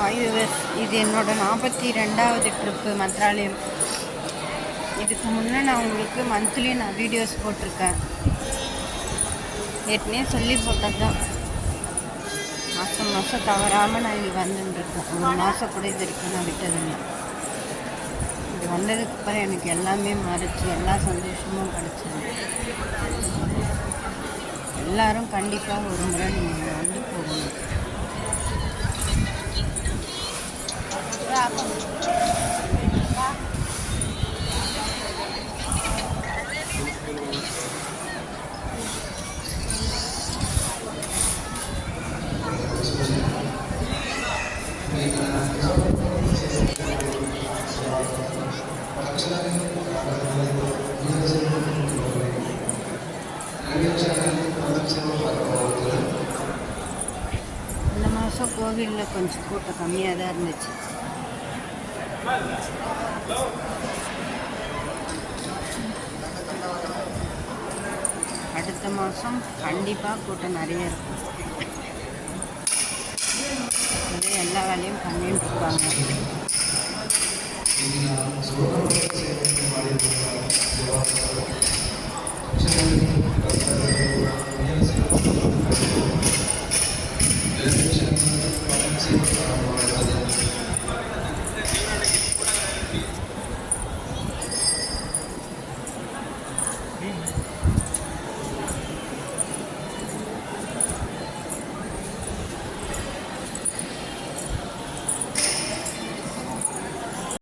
Hi viewers, இது என்னோடய 42வது trip Mantralayam. இதுக்கு முன்னே நான் உங்களுக்கு மந்த்லி வீடியோஸ் போட்டிருக்கேன். ஏற்கனவே சொல்லி போட்டது தான். மாதம் தவறாமல் நான் இது வந்துட்டுருக்கேன். ஒரு மாதம் கூட இது வரைக்கும் நான் விட்டதில்லை. இது வந்ததுக்கு அப்புறம் எனக்கு எல்லாமே மறைச்சி எல்லா சந்தோஷமும் கிடச்சிது. எல்லோரும் கண்டிப்பாக ஒரு முறை நீங்கள் வந்து போகணும். இந்த மாதம் கோவிலில் கொஞ்சம் கூட்டம் கம்மியாக தான் இருந்துச்சு. அடுத்த மாதம் கண்டிப்பாக கூட்டம் நிறைய இருக்கும். அதே எல்லா வேலையும் பண்ணிட்டு இருப்பாங்க.